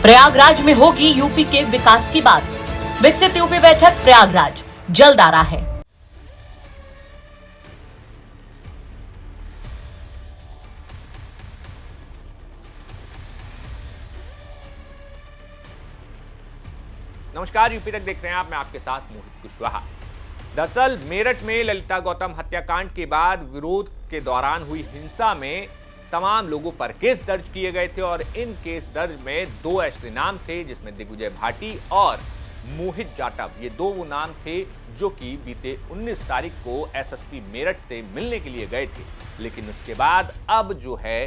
प्रयागराज में होगी यूपी के विकास की बात। विकसित यूपी बैठक प्रयागराज जल्द आ रहा है। नमस्कार, यूपी तक देख रहे हैं आप। मैं आपके साथ मोहित कुशवाहा। दरअसल मेरठ में ललिता गौतम हत्याकांड के बाद विरोध के दौरान हुई हिंसा में तमाम लोगों पर केस दर्ज किए गए थे और इन केस दर्ज में 2 ऐसे नाम थे जिसमें दिग्विजय भाटी और मोहित जाटव, ये 2 वो नाम थे जो कि बीते 19 तारीख को एसएसपी मेरठ से मिलने के लिए गए थे। लेकिन उसके बाद अब जो है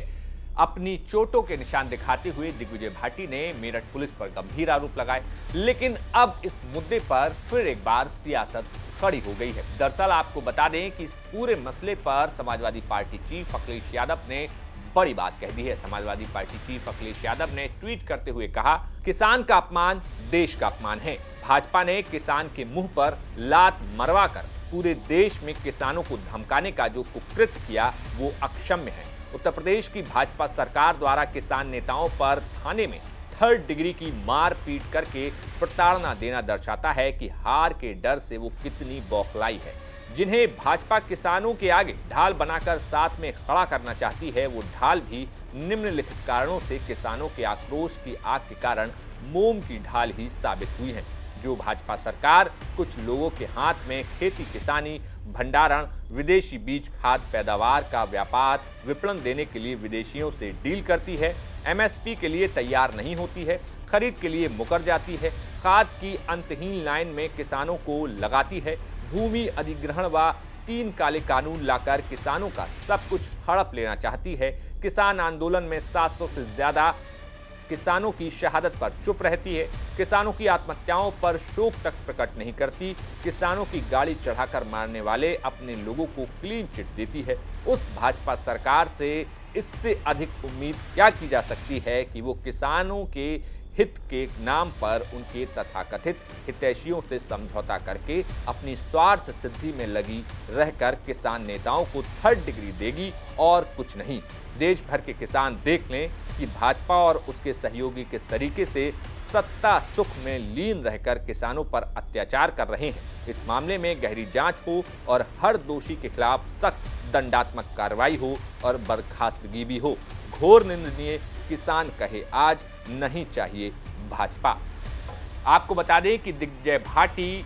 अपनी चोटों के निशान दिखाते हुए दिग्विजय भाटी ने मेरठ पुलिस पर गंभीर आरोप लगाए। लेकिन अब इस मुद्दे पर फिर एक बार सियासत खड़ी हो गई है। दरअसल आपको बता दें कि इस पूरे मसले पर समाजवादी पार्टी चीफ अखिलेश यादव ने बड़ी बात कह दी है। समाजवादी पार्टी चीफ अखिलेश यादव ने ट्वीट करते हुए कहा, किसान का अपमान देश का अपमान है। भाजपा ने किसान के मुंह पर लात मरवाकर पूरे देश में किसानों को धमकाने का जो कुकृत्य किया वो अक्षम्य है। उत्तर प्रदेश की भाजपा सरकार द्वारा किसान नेताओं पर थाने में 3rd डिग्री की मार पीट करके प्रताड़ना देना दर्शाता है कि हार के डर से वो कितनी बौखलाई है। जिन्हें भाजपा किसानों के आगे ढाल बनाकर साथ में खड़ा करना चाहती है, वो ढाल भी निम्नलिखित कारणों से किसानों के आक्रोश की आग के कारण मोम की ढाल ही साबित हुई है। जो भाजपा सरकार कुछ लोगों के हाथ में खेती किसानी भंडारण विदेशी बीज खाद पैदावार का व्यापार विपणन देने के लिए विदेशियों से डील करती है, एमएसपी के लिए तैयार नहीं होती है, खरीद के लिए मुकर जाती है, खाद की अंतहीन लाइन में किसानों को लगाती है, भूमि अधिग्रहण व 3 काले कानून लाकर किसानों का सब कुछ हड़प लेना चाहती है, किसान आंदोलन में 700 से ज्यादा किसानों की शहादत पर चुप रहती है, किसानों की आत्महत्याओं पर शोक तक प्रकट नहीं करती, किसानों की गाड़ी चढ़ाकर मारने वाले अपने लोगों को क्लीन चिट देती है। उस भाजपा सरकार से इससे अधिक उम्मीद क्या की जा सकती है कि वो किसानों के हित के नाम पर उनके तथाकथित हितैषियों से समझौता करके अपनी स्वार्थ सिद्धि में लगी रहकर किसान नेताओं को 3rd डिग्री देगी और कुछ नहीं। देश भर के किसान देख लें कि भाजपा और उसके सहयोगी किस तरीके से सत्ता सुख में लीन रहकर किसानों पर अत्याचार कर रहे हैं। इस मामले में गहरी जांच हो और हर दोषी के खिलाफ सख्त दंडात्मक कार्रवाई हो और बर्खास्तगी भी हो। घोर निंदनीय। किसान कहे आज नहीं चाहिए भाजपा। आपको बता दें कि दिग्विजय भाटी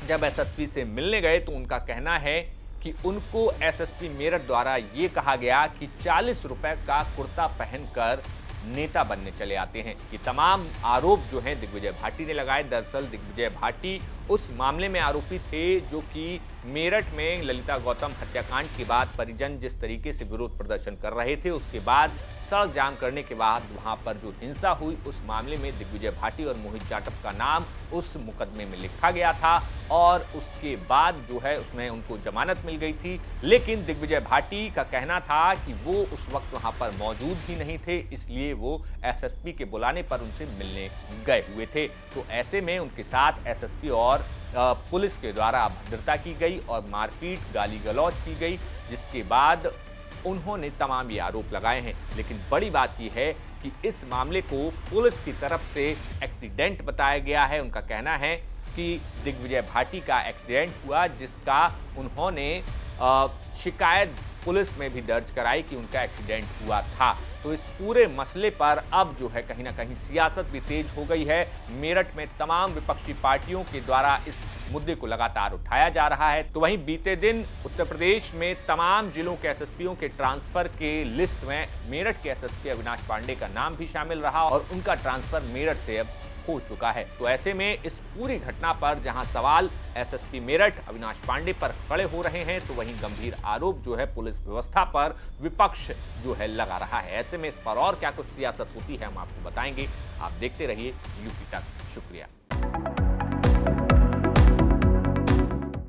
जब एसएसपी से मिलने गए तो उनका कहना है कि उनको एसएसपी मेरठ द्वारा ये कहा गया कि 40 रुपए का कुर्ता पहनकर नेता बनने चले आते हैं। ये तमाम आरोप जो हैं दिग्विजय भाटी ने लगाए। दरअसल दिग्विजय भाटी उस मामले में आरोपी थे जो कि मेरठ में ललिता गौतम हत्याकांड के बाद परिजन जिस तरीके से विरोध प्रदर्शन कर रहे थे, उसके बाद सड़क जाम करने के बाद वहां पर जो हिंसा हुई, उस मामले में दिग्विजय भाटी और मोहित जाटव का नाम उस मुकदमे में लिखा गया था और उसके बाद जो है उसमें उनको जमानत मिल गई थी। लेकिन दिग्विजय भाटी का कहना था कि वो उस वक्त वहां पर मौजूद ही नहीं थे, इसलिए वो एसएसपी के बुलाने पर उनसे मिलने गए हुए थे। तो ऐसे में उनके साथ एसएसपी और पुलिस के द्वारा अभद्रता की गई और मारपीट गाली गलौज की गई, जिसके बाद उन्होंने तमाम ये आरोप लगाए हैं। लेकिन बड़ी बात यह है कि इस मामले को पुलिस की तरफ से एक्सीडेंट बताया गया है। उनका कहना है कि दिग्विजय भाटी का एक्सीडेंट हुआ, जिसका उन्होंने शिकायत पुलिस में भी दर्ज कराई कि उनका एक्सीडेंट हुआ था। तो इस पूरे मसले पर अब जो है कहीं ना कहीं सियासत भी तेज हो गई है। मेरठ में तमाम विपक्षी पार्टियों के द्वारा इस मुद्दे को लगातार उठाया जा रहा है। तो वहीं बीते दिन उत्तर प्रदेश में तमाम जिलों के एसएसपीओं के ट्रांसफर के लिस्ट में मेरठ के एसएसपी अविनाश पांडे का नाम भी शामिल रहा और उनका ट्रांसफर मेरठ से अब हो चुका है। तो ऐसे में इस पूरी घटना पर जहां सवाल एसएसपी मेरठ अविनाश पांडे पर खड़े हो रहे हैं, तो वहीं गंभीर आरोप जो है पुलिस व्यवस्था पर विपक्ष जो है लगा रहा है। ऐसे में इस पर और क्या कुछ सियासत होती है हम आपको बताएंगे। आप देखते रहिए यूपी तक। शुक्रिया।